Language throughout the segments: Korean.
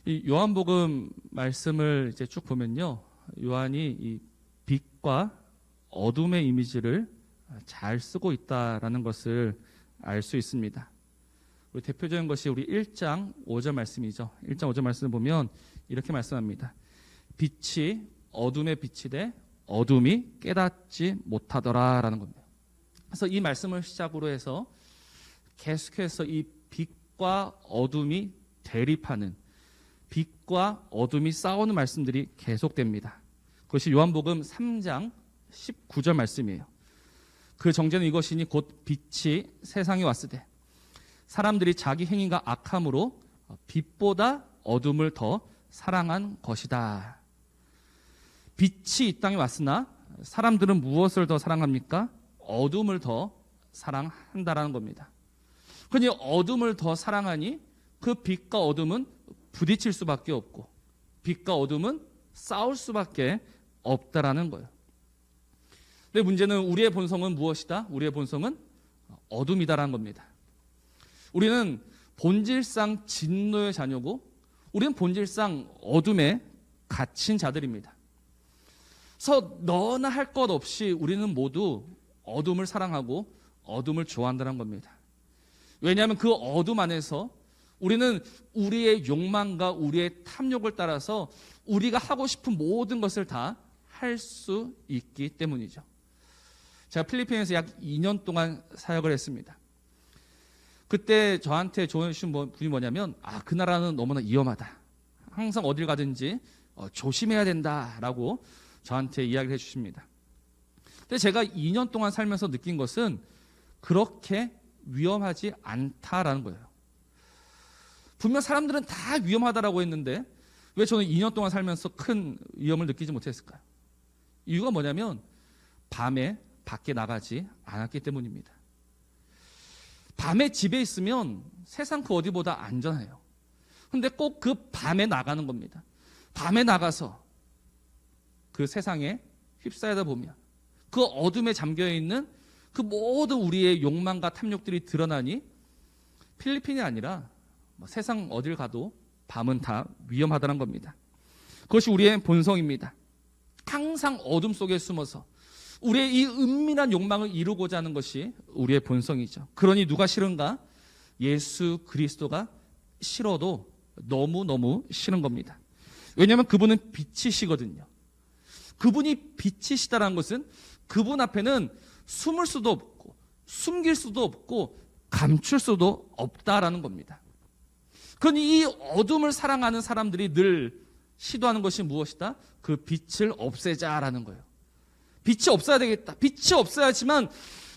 이 요한복음 말씀을 이제 쭉 보면요, 요한이 이 빛과 어둠의 이미지를 잘 쓰고 있다라는 것을 알 수 있습니다. 우리 대표적인 것이 우리 1장 5절 말씀이죠. 1장 5절 말씀을 보면 이렇게 말씀합니다. 빛이 어둠에 비치되 어둠이 깨닫지 못하더라라는 겁니다. 그래서 이 말씀을 시작으로 해서 계속해서 이 빛과 어둠이 대립하는, 빛과 어둠이 싸우는 말씀들이 계속됩니다. 그것이 요한복음 3장 19절 말씀이에요. 그 정죄는 이것이니 곧 빛이 세상에 왔으되 사람들이 자기 행위가 악함으로 빛보다 어둠을 더 사랑한 것이다. 빛이 이 땅에 왔으나 사람들은 무엇을 더 사랑합니까? 어둠을 더 사랑한다라는 겁니다. 그러니 어둠을 더 사랑하니 그 빛과 어둠은 부딪힐 수밖에 없고 빛과 어둠은 싸울 수밖에 없다라는 거예요. 근데 문제는 우리의 본성은 무엇이다? 우리의 본성은 어둠이다라는 겁니다. 우리는 본질상 진노의 자녀고 우리는 본질상 어둠에 갇힌 자들입니다. 그래서 너나 할 것 없이 우리는 모두 어둠을 사랑하고 어둠을 좋아한다는 겁니다. 왜냐하면 그 어둠 안에서 우리는 우리의 욕망과 우리의 탐욕을 따라서 우리가 하고 싶은 모든 것을 다 할 수 있기 때문이죠. 제가 필리핀에서 약 2년 동안 사역을 했습니다. 그때 저한테 조언해 주신 분이 뭐냐면 그 나라는 너무나 위험하다. 항상 어딜 가든지 조심해야 된다라고 저한테 이야기를 해주십니다. 근데 제가 2년 동안 살면서 느낀 것은 그렇게 위험하지 않다라는 거예요. 분명 사람들은 다 위험하다라고 했는데 왜 저는 2년 동안 살면서 큰 위험을 느끼지 못했을까요? 이유가 뭐냐면 밤에 밖에 나가지 않았기 때문입니다. 밤에 집에 있으면 세상 그 어디보다 안전해요. 근데 꼭 그 밤에 나가는 겁니다. 밤에 나가서 그 세상에 휩싸이다 보면 그 어둠에 잠겨있는 그 모든 우리의 욕망과 탐욕들이 드러나니 필리핀이 아니라 세상 어딜 가도 밤은 다 위험하다는 겁니다. 그것이 우리의 본성입니다. 항상 어둠 속에 숨어서 우리의 이 은밀한 욕망을 이루고자 하는 것이 우리의 본성이죠. 그러니 누가 싫은가? 예수 그리스도가 싫어도 너무너무 싫은 겁니다. 왜냐하면 그분은 빛이시거든요. 그분이 빛이시다는 것은 그분 앞에는 숨을 수도 없고 숨길 수도 없고 감출 수도 없다라는 겁니다. 그러니 이 어둠을 사랑하는 사람들이 늘 시도하는 것이 무엇이다? 그 빛을 없애자라는 거예요. 빛이 없어야 되겠다. 빛이 없어야지만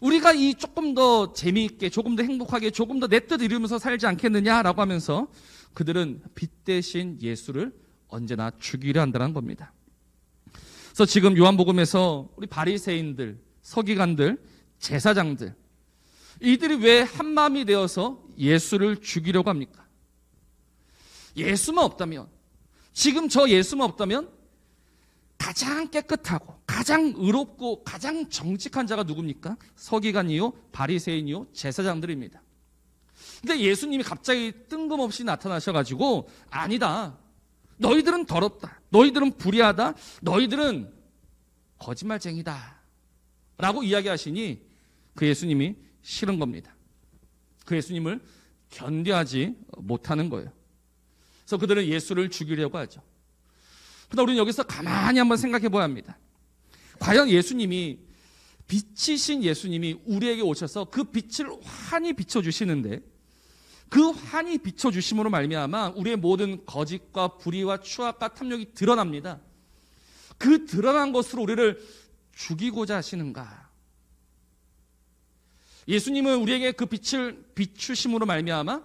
우리가 이 조금 더 재미있게, 조금 더 행복하게, 조금 더 내 뜻 이루면서 살지 않겠느냐라고 하면서 그들은 빛 대신 예수를 언제나 죽이려 한다는 겁니다. 그래서 지금 요한복음에서 우리 바리새인들, 서기관들, 제사장들 이들이 왜 한마음이 되어서 예수를 죽이려고 합니까? 예수만 없다면, 지금 저 예수만 없다면 가장 깨끗하고 가장 의롭고 가장 정직한 자가 누굽니까? 서기관이요, 바리새인이요, 제사장들입니다. 근데 예수님이 갑자기 뜬금없이 나타나셔가지고 아니다, 너희들은 더럽다, 너희들은 불의하다, 너희들은 거짓말쟁이다 라고 이야기하시니 그 예수님이 싫은 겁니다. 그 예수님을 견뎌하지 못하는 거예요. 그래서 그들은 예수를 죽이려고 하죠. 그러나 우리는 여기서 가만히 한번 생각해 봐야 합니다. 과연 예수님이, 빛이신 예수님이 우리에게 오셔서 그 빛을 환히 비춰주시는데 그 환히 비춰주심으로 말미암아 우리의 모든 거짓과 불의와 추악과 탐욕이 드러납니다. 그 드러난 것으로 우리를 죽이고자 하시는가? 예수님은 우리에게 그 빛을 비추심으로 말미암아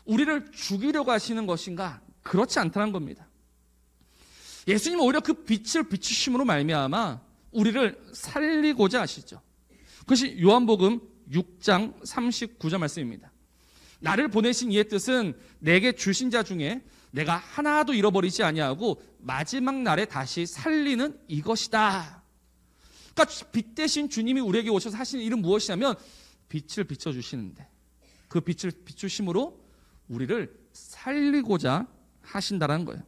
우리를 죽이려고 하시는 것인가? 그렇지 않다는 겁니다. 예수님은 오히려 그 빛을 비추심으로 말미암아 우리를 살리고자 하시죠. 그것이 요한복음 6장 39절 말씀입니다. 나를 보내신 이의 뜻은 내게 주신 자 중에 내가 하나도 잃어버리지 아니하고 마지막 날에 다시 살리는 이것이다. 그러니까 빛 대신 주님이 우리에게 오셔서 하시는 일은 무엇이냐면 빛을 비춰주시는데 그 빛을 비추심으로 우리를 살리고자 하신다는 거예요.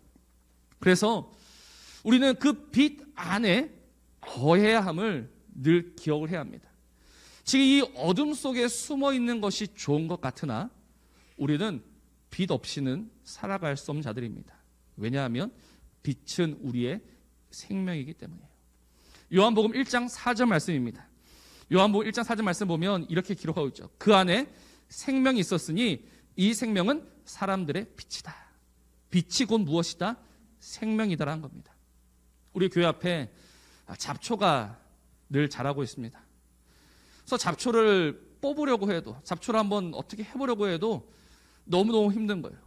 그래서 우리는 그 빛 안에 거해야 함을 늘 기억을 해야 합니다. 지금 이 어둠 속에 숨어 있는 것이 좋은 것 같으나 우리는 빛 없이는 살아갈 수 없는 자들입니다. 왜냐하면 빛은 우리의 생명이기 때문이에요. 요한복음 1장 4절 말씀입니다. 요한복음 1장 4절 말씀 보면 이렇게 기록하고 있죠. 그 안에 생명이 있었으니 이 생명은 사람들의 빛이다. 빛이 곧 무엇이다? 생명이다라는 겁니다. 우리 교회 앞에 잡초가 늘 자라고 있습니다. 그래서 잡초를 뽑으려고 해도, 잡초를 한번 어떻게 해보려고 해도 너무너무 힘든 거예요.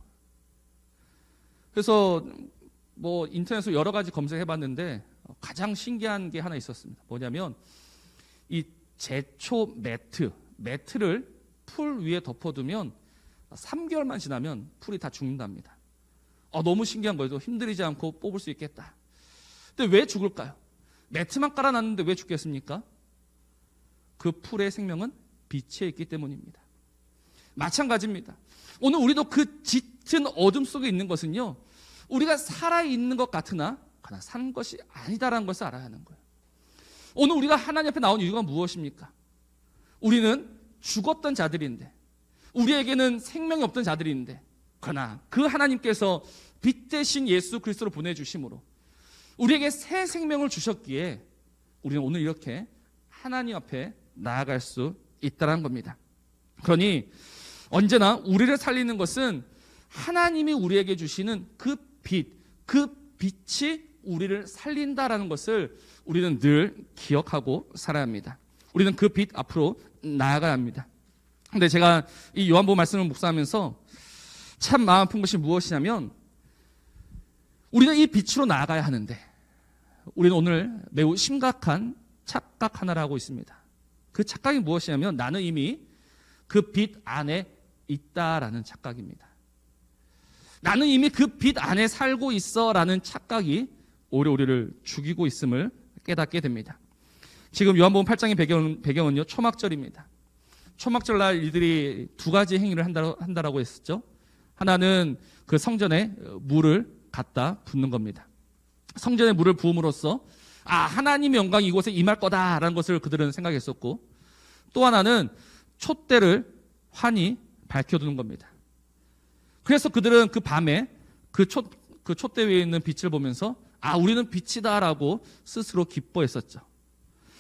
그래서 뭐 인터넷으로 여러 가지 검색해봤는데 가장 신기한 게 하나 있었습니다. 뭐냐면 이 제초 매트를 풀 위에 덮어두면 3개월만 지나면 풀이 다 죽는답니다. 너무 신기한 거예요. 힘들이지 않고 뽑을 수 있겠다. 근데 왜 죽을까요? 매트만 깔아놨는데 왜 죽겠습니까? 그 풀의 생명은 빛에 있기 때문입니다. 마찬가지입니다. 오늘 우리도 그 짙은 어둠 속에 있는 것은요, 우리가 살아있는 것 같으나 그러나 사는 것이 아니다라는 것을 알아야 하는 거예요. 오늘 우리가 하나님 앞에 나온 이유가 무엇입니까? 우리는 죽었던 자들인데, 우리에게는 생명이 없던 자들인데, 그러나 그 하나님께서 빛 대신 예수 그리스도를 보내주심으로 우리에게 새 생명을 주셨기에 우리는 오늘 이렇게 하나님 앞에 나아갈 수 있다는 겁니다. 그러니 언제나 우리를 살리는 것은 하나님이 우리에게 주시는 그 빛이 우리를 살린다라는 것을 우리는 늘 기억하고 살아야 합니다. 우리는 그 빛 앞으로 나아가야 합니다. 근데 제가 이 요한복음 말씀을 묵상하면서 참 마음 아픈 것이 무엇이냐면, 우리는 이 빛으로 나아가야 하는데 우리는 오늘 매우 심각한 착각 하나를 하고 있습니다. 그 착각이 무엇이냐면, 나는 이미 그 빛 안에 있다라는 착각입니다. 나는 이미 그 빛 안에 살고 있어라는 착각이 오히려 우리를 죽이고 있음을 깨닫게 됩니다. 지금 요한복음 8장의 배경은요, 초막절입니다. 초막절날 이들이 두 가지 행위를 한다라고 했었죠. 하나는 그 성전에 물을 갖다 붓는 겁니다. 성전에 물을 부음으로써 하나님의 영광이 이곳에 임할 거다라는 것을 그들은 생각했었고, 또 하나는 촛대를 환히 밝혀두는 겁니다. 그래서 그들은 그 밤에 그 촛대 위에 있는 빛을 보면서 우리는 빛이다라고 스스로 기뻐했었죠.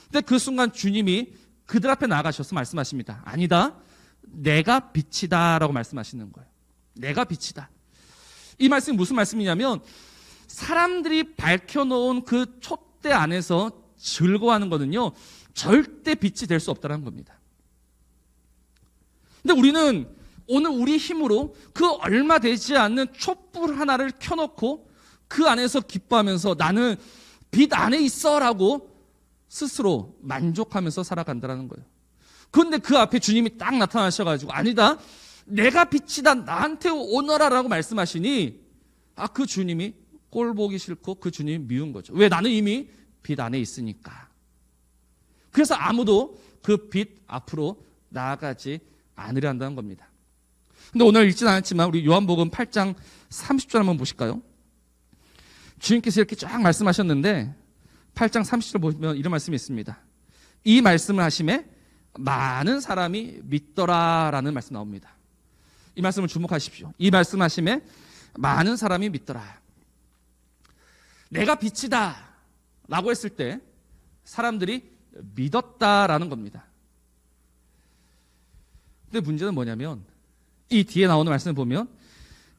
근데 그 순간 주님이 그들 앞에 나가셔서 말씀하십니다. 아니다, 내가 빛이다라고 말씀하시는 거예요. 내가 빛이다. 이 말씀이 무슨 말씀이냐면, 사람들이 밝혀놓은 그 촛대 안에서 즐거워하는 거는요, 절대 빛이 될 수 없다는 겁니다. 근데 우리는 오늘 우리 힘으로 그 얼마 되지 않는 촛불 하나를 켜놓고 그 안에서 기뻐하면서 나는 빛 안에 있어라고 스스로 만족하면서 살아간다는 거예요. 그런데 그 앞에 주님이 딱 나타나셔가지고 아니다, 내가 빛이다, 나한테 오너라라고 말씀하시니 그 주님이 꼴 보기 싫고 그 주님이 미운 거죠. 왜? 나는 이미 빛 안에 있으니까. 그래서 아무도 그 빛 앞으로 나아가지 않으려 한다는 겁니다. 근데 오늘 읽지는 않았지만 우리 요한복음 8장 30절 한번 보실까요? 주님께서 이렇게 쫙 말씀하셨는데 8장 30절 보시면 이런 말씀이 있습니다. 이 말씀을 하심에 많은 사람이 믿더라라는 말씀 나옵니다. 이 말씀을 주목하십시오. 이 말씀 하심에 많은 사람이 믿더라. 내가 빛이다 라고 했을 때 사람들이 믿었다라는 겁니다. 근데 문제는 뭐냐면, 이 뒤에 나오는 말씀을 보면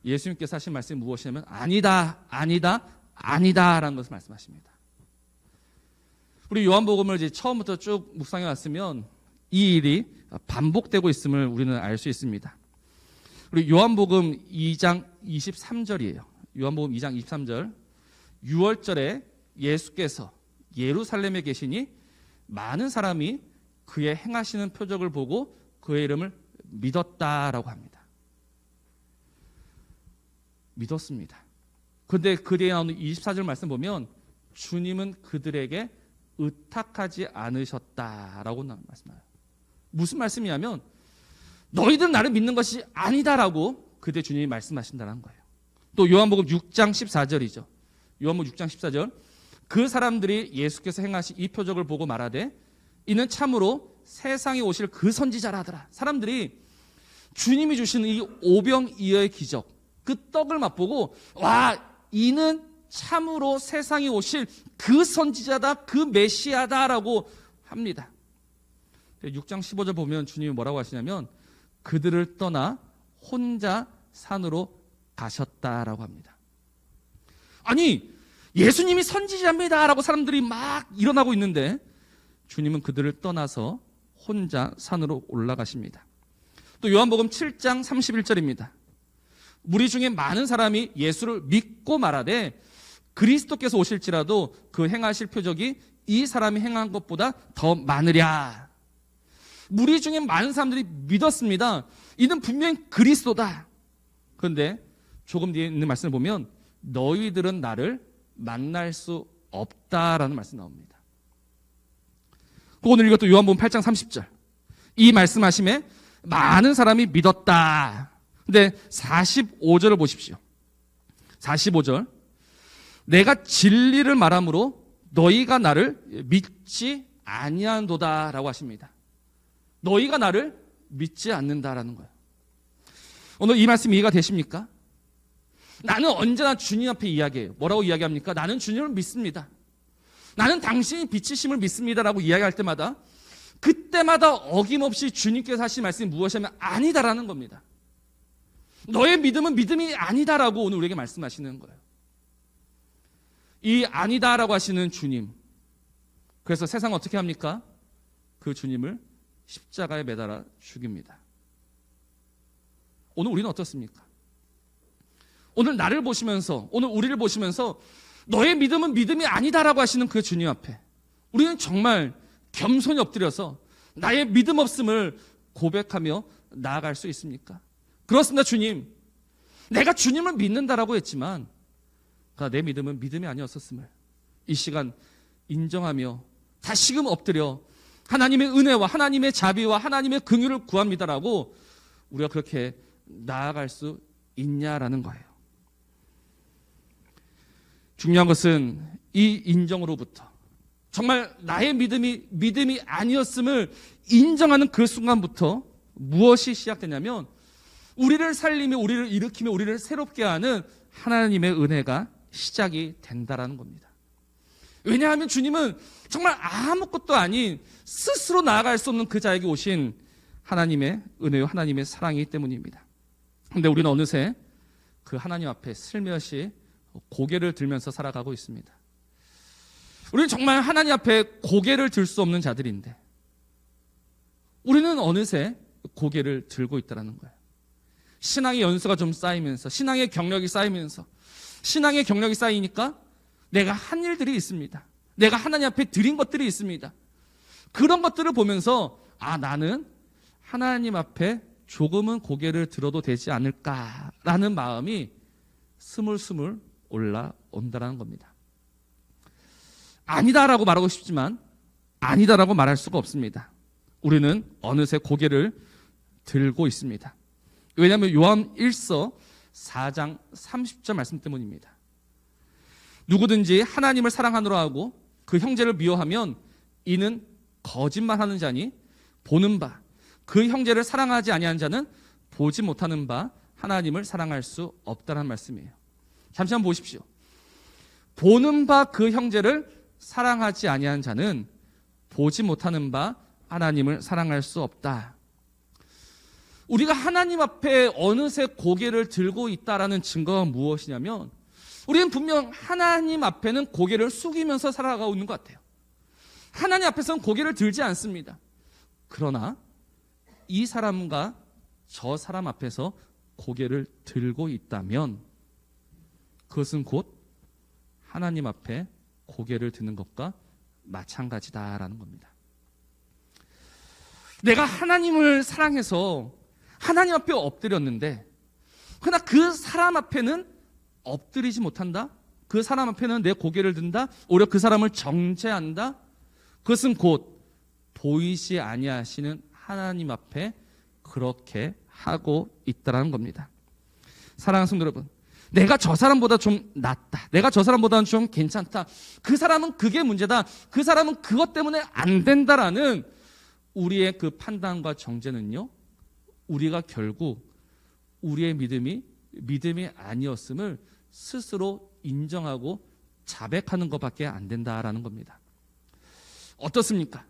예수님께서 하신 말씀이 무엇이냐면 아니다, 아니다, 아니다라는 것을 말씀하십니다. 우리 요한복음을 이제 처음부터 쭉 묵상해 왔으면 이 일이 반복되고 있음을 우리는 알 수 있습니다. 우리 요한복음 2장 23절이에요. 요한복음 2장 23절. 6월절에 예수께서 예루살렘에 계시니 많은 사람이 그의 행하시는 표적을 보고 그의 이름을 믿었다라고 합니다. 믿었습니다. 그런데 그 뒤에 나오는 24절 말씀 보면 주님은 그들에게 의탁하지 않으셨다라고 말씀해요. 무슨 말씀이냐면 너희들은 나를 믿는 것이 아니다라고 그때 주님이 말씀하신다는 거예요. 또 요한복음 6장 14절이죠. 요한복음 6장 14절. 그 사람들이 예수께서 행하신 이 표적을 보고 말하되 이는 참으로 세상에 오실 그 선지자라 하더라. 사람들이 주님이 주시는 이 오병이어의 기적, 그 떡을 맛보고 와, 이는 참으로 세상에 오실 그 선지자다, 그 메시아다라고 합니다. 6장 15절 보면 주님이 뭐라고 하시냐면 그들을 떠나 혼자 산으로 가셨다라고 합니다. 아니, 예수님이 선지자입니다라고 사람들이 막 일어나고 있는데 주님은 그들을 떠나서 혼자 산으로 올라가십니다. 또 요한복음 7장 31절입니다. 무리 중에 많은 사람이 예수를 믿고 말하되 그리스도께서 오실지라도 그 행하실 표적이 이 사람이 행한 것보다 더 많으랴. 무리 중에 많은 사람들이 믿었습니다. 이는 분명히 그리스도다. 그런데 조금 뒤에 있는 말씀을 보면 너희들은 나를 만날 수 없다라는 말씀이 나옵니다. 오늘 읽었던 요한복음 8장 30절. 이 말씀하심에 많은 사람이 믿었다. 근데 45절을 보십시오. 45절. 내가 진리를 말함으로 너희가 나를 믿지 아니한도다라고 하십니다. 너희가 나를 믿지 않는다라는 거예요. 오늘 이 말씀 이해가 되십니까? 나는 언제나 주님 앞에 이야기해요. 뭐라고 이야기합니까? 나는 주님을 믿습니다. 나는 당신이 빛이심을 믿습니다라고 이야기할 때마다 그때마다 어김없이 주님께서 하신 말씀이 무엇이냐면 아니다라는 겁니다. 너의 믿음은 믿음이 아니다라고 오늘 우리에게 말씀하시는 거예요. 이 아니다라고 하시는 주님, 그래서 세상은 어떻게 합니까? 그 주님을 십자가에 매달아 죽입니다. 오늘 우리는 어떻습니까? 오늘 나를 보시면서, 오늘 우리를 보시면서 너의 믿음은 믿음이 아니다라고 하시는 그 주님 앞에 우리는 정말 겸손히 엎드려서 나의 믿음 없음을 고백하며 나아갈 수 있습니까? 그렇습니다. 주님, 내가 주님을 믿는다라고 했지만 내 믿음은 믿음이 아니었었음을 이 시간 인정하며 다시금 엎드려 하나님의 은혜와 하나님의 자비와 하나님의 긍휼을 구합니다라고 우리가 그렇게 나아갈 수 있냐라는 거예요. 중요한 것은 이 인정으로부터 정말 나의 믿음이 아니었음을 인정하는 그 순간부터 무엇이 시작되냐면 우리를 살리며 우리를 일으키며 우리를 새롭게 하는 하나님의 은혜가 시작이 된다라는 겁니다. 왜냐하면 주님은 정말 아무것도 아닌 스스로 나아갈 수 없는 그 자에게 오신 하나님의 은혜와 하나님의 사랑이기 때문입니다. 그런데 우리는 어느새 그 하나님 앞에 슬며시 고개를 들면서 살아가고 있습니다. 우리는 정말 하나님 앞에 고개를 들 수 없는 자들인데 우리는 어느새 고개를 들고 있다는 거예요. 신앙의 연수가 좀 쌓이면서 신앙의 경력이 쌓이면서 신앙의 경력이 쌓이니까 내가 한 일들이 있습니다. 내가 하나님 앞에 드린 것들이 있습니다. 그런 것들을 보면서 나는 하나님 앞에 조금은 고개를 들어도 되지 않을까라는 마음이 스물스물 올라온다는 겁니다. 아니다라고 말하고 싶지만 아니다라고 말할 수가 없습니다. 우리는 어느새 고개를 들고 있습니다. 왜냐하면 요한 1서 4장 30절 말씀 때문입니다. 누구든지 하나님을 사랑하노라 하고 그 형제를 미워하면 이는 거짓말하는 자니 보는 바 그 형제를 사랑하지 아니하는 자는 보지 못하는 바 하나님을 사랑할 수 없다는 말씀이에요. 잠시 한번 보십시오. 보는 바 그 형제를 사랑하지 아니하는 자는 보지 못하는 바 하나님을 사랑할 수 없다. 우리가 하나님 앞에 어느새 고개를 들고 있다라는 증거가 무엇이냐면 우리는 분명 하나님 앞에는 고개를 숙이면서 살아가고 있는 것 같아요. 하나님 앞에서는 고개를 들지 않습니다. 그러나 이 사람과 저 사람 앞에서 고개를 들고 있다면 그것은 곧 하나님 앞에 고개를 드는 것과 마찬가지다라는 겁니다. 내가 하나님을 사랑해서 하나님 앞에 엎드렸는데 그러나 그 사람 앞에는 엎드리지 못한다? 그 사람 앞에는 내 고개를 든다? 오히려 그 사람을 정죄한다? 그것은 곧 보이지 아니하시는 하나님 앞에 그렇게 하고 있다는 겁니다. 사랑하는 성도 여러분, 내가 저 사람보다 좀 낫다. 내가 저 사람보다는 좀 괜찮다. 그 사람은 그게 문제다. 그 사람은 그것 때문에 안 된다라는 우리의 그 판단과 정죄는요, 우리가 결국 우리의 믿음이 아니었음을 스스로 인정하고 자백하는 것밖에 안 된다라는 겁니다. 어떻습니까?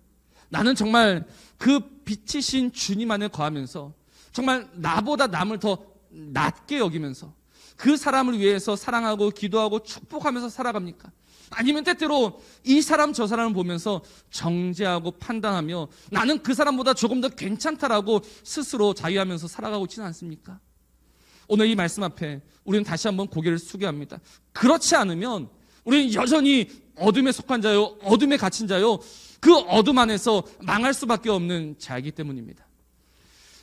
나는 정말 그 빛이신 주님 안에 거하면서 정말 나보다 남을 더 낮게 여기면서 그 사람을 위해서 사랑하고 기도하고 축복하면서 살아갑니까? 아니면 때때로 이 사람 저 사람을 보면서 정죄하고 판단하며 나는 그 사람보다 조금 더 괜찮다라고 스스로 자유하면서 살아가고 있지는 않습니까? 오늘 이 말씀 앞에 우리는 다시 한번 고개를 숙여야 합니다. 그렇지 않으면 우리는 여전히 어둠에 속한 자요, 어둠에 갇힌 자요, 그 어둠 안에서 망할 수밖에 없는 자이기 때문입니다.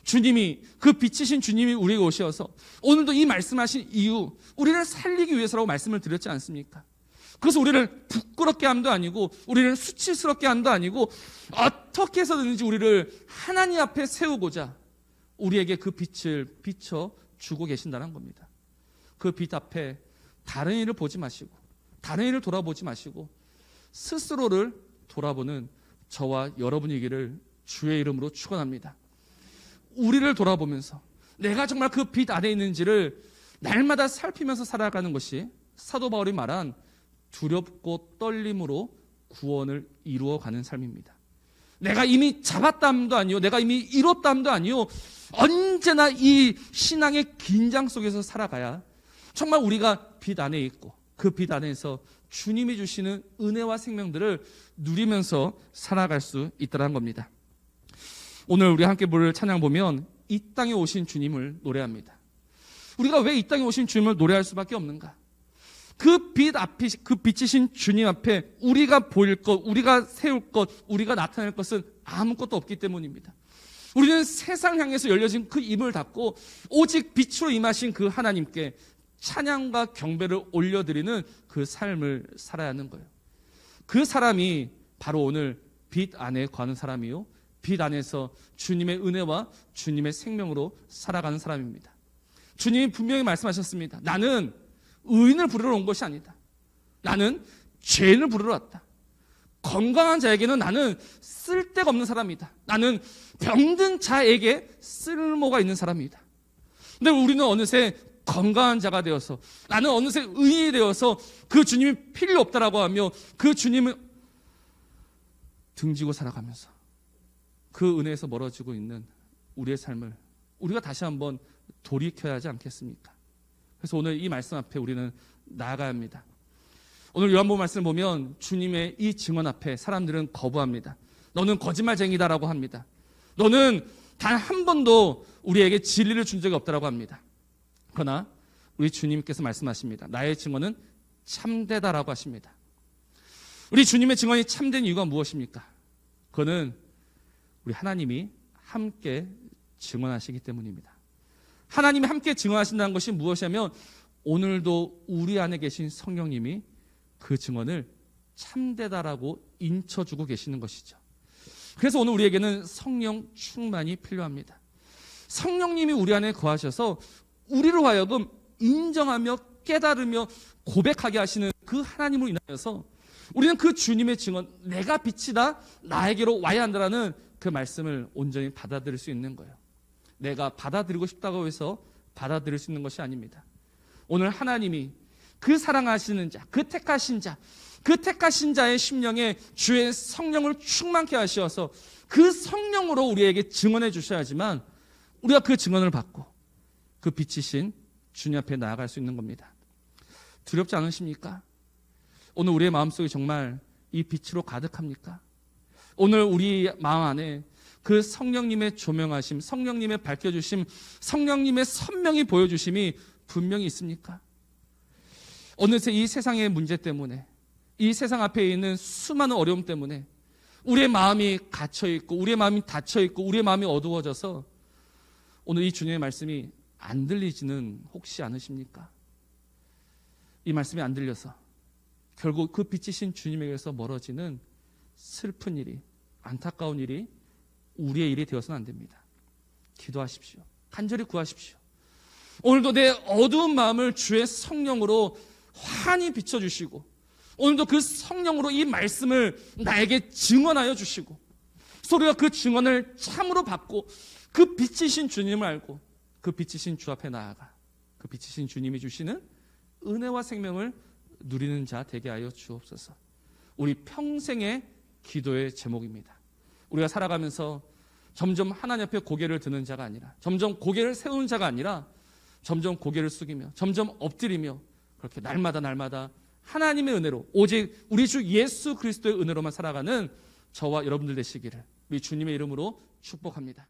주님이, 그 빛이신 주님이 우리에게 오셔서 오늘도 이 말씀하신 이유, 우리를 살리기 위해서라고 말씀을 드렸지 않습니까? 그래서 우리를 부끄럽게 함도 아니고 우리를 수치스럽게 함도 아니고 어떻게 해서든지 우리를 하나님 앞에 세우고자 우리에게 그 빛을 비춰 주고 계신다는 겁니다. 그 빛 앞에 다른 일을 보지 마시고 다른 일을 돌아보지 마시고 스스로를 돌아보는 저와 여러분이기를 주의 이름으로 축원합니다. 우리를 돌아보면서 내가 정말 그 빛 안에 있는지를 날마다 살피면서 살아가는 것이 사도 바울이 말한 두렵고 떨림으로 구원을 이루어가는 삶입니다. 내가 이미 잡았다함도 아니요, 내가 이미 이뤘다함도 아니요, 언제나 이 신앙의 긴장 속에서 살아가야 정말 우리가 빛 안에 있고 그 빛 안에서 주님이 주시는 은혜와 생명들을 누리면서 살아갈 수 있다는 겁니다. 오늘 우리 함께 부를 찬양 보면 이 땅에 오신 주님을 노래합니다. 우리가 왜 이 땅에 오신 주님을 노래할 수밖에 없는가? 그 빛 앞이, 그 빛이신 주님 앞에 우리가 보일 것, 우리가 세울 것, 우리가 나타낼 것은 아무것도 없기 때문입니다. 우리는 세상 향해서 열려진 그 입을 닫고 오직 빛으로 임하신 그 하나님께 찬양과 경배를 올려드리는 그 삶을 살아야 하는 거예요. 그 사람이 바로 오늘 빛 안에 거하는 사람이요, 빛 안에서 주님의 은혜와 주님의 생명으로 살아가는 사람입니다. 주님이 분명히 말씀하셨습니다. 나는 의인을 부르러 온 것이 아니다. 나는 죄인을 부르러 왔다. 건강한 자에게는 나는 쓸데가 없는 사람이다. 나는 병든 자에게 쓸모가 있는 사람이다. 근데 우리는 어느새 건강한 자가 되어서, 나는 어느새 의인이 되어서 그 주님이 필요 없다라고 하며 그 주님을 등지고 살아가면서 그 은혜에서 멀어지고 있는 우리의 삶을 우리가 다시 한번 돌이켜야 하지 않겠습니까? 그래서 오늘 이 말씀 앞에 우리는 나아가야 합니다. 오늘 요한복음 말씀을 보면 주님의 이 증언 앞에 사람들은 거부합니다. 너는 거짓말쟁이다라고 합니다. 너는 단 한 번도 우리에게 진리를 준 적이 없다라고 합니다. 그러나 우리 주님께서 말씀하십니다. 나의 증언은 참되다라고 하십니다. 우리 주님의 증언이 참된 이유가 무엇입니까? 그거는 우리 하나님이 함께 증언하시기 때문입니다. 하나님이 함께 증언하신다는 것이 무엇이냐면 오늘도 우리 안에 계신 성령님이 그 증언을 참되다라고 인쳐주고 계시는 것이죠. 그래서 오늘 우리에게는 성령 충만이 필요합니다. 성령님이 우리 안에 거하셔서 우리로 하여금 인정하며 깨달으며 고백하게 하시는 그 하나님으로 인하여서 우리는 그 주님의 증언, 내가 빛이다, 나에게로 와야 한다라는 그 말씀을 온전히 받아들일 수 있는 거예요. 내가 받아들이고 싶다고 해서 받아들일 수 있는 것이 아닙니다. 오늘 하나님이 그 사랑하시는 자, 그 택하신 자, 그 택하신 자의 심령에 주의 성령을 충만케 하셔서 그 성령으로 우리에게 증언해 주셔야지만 우리가 그 증언을 받고 그 빛이신 주님 앞에 나아갈 수 있는 겁니다. 두렵지 않으십니까? 오늘 우리의 마음속이 정말 이 빛으로 가득합니까? 오늘 우리 마음 안에 그 성령님의 조명하심, 성령님의 밝혀주심, 성령님의 선명히 보여주심이 분명히 있습니까? 어느새 이 세상의 문제 때문에, 이 세상 앞에 있는 수많은 어려움 때문에 우리의 마음이 갇혀있고 우리의 마음이 닫혀있고 우리의 마음이 어두워져서 오늘 이 주님의 말씀이 안 들리지는 혹시 않으십니까? 이 말씀이 안 들려서 결국 그 빛이신 주님에게서 멀어지는 슬픈 일이, 안타까운 일이 우리의 일이 되어서는 안 됩니다. 기도하십시오. 간절히 구하십시오. 오늘도 내 어두운 마음을 주의 성령으로 환히 비춰주시고, 오늘도 그 성령으로 이 말씀을 나에게 증언하여 주시고, 소리가 그 증언을 참으로 받고 그 빛이신 주님을 알고 그 빛이신 주 앞에 나아가 그 빛이신 주님이 주시는 은혜와 생명을 누리는 자 되게 하여 주옵소서. 우리 평생의 기도의 제목입니다. 우리가 살아가면서 점점 하나님 앞에 고개를 드는 자가 아니라, 점점 고개를 세우는 자가 아니라, 점점 고개를 숙이며 점점 엎드리며 그렇게 날마다 하나님의 은혜로, 오직 우리 주 예수 그리스도의 은혜로만 살아가는 저와 여러분들 되시기를 우리 주님의 이름으로 축복합니다.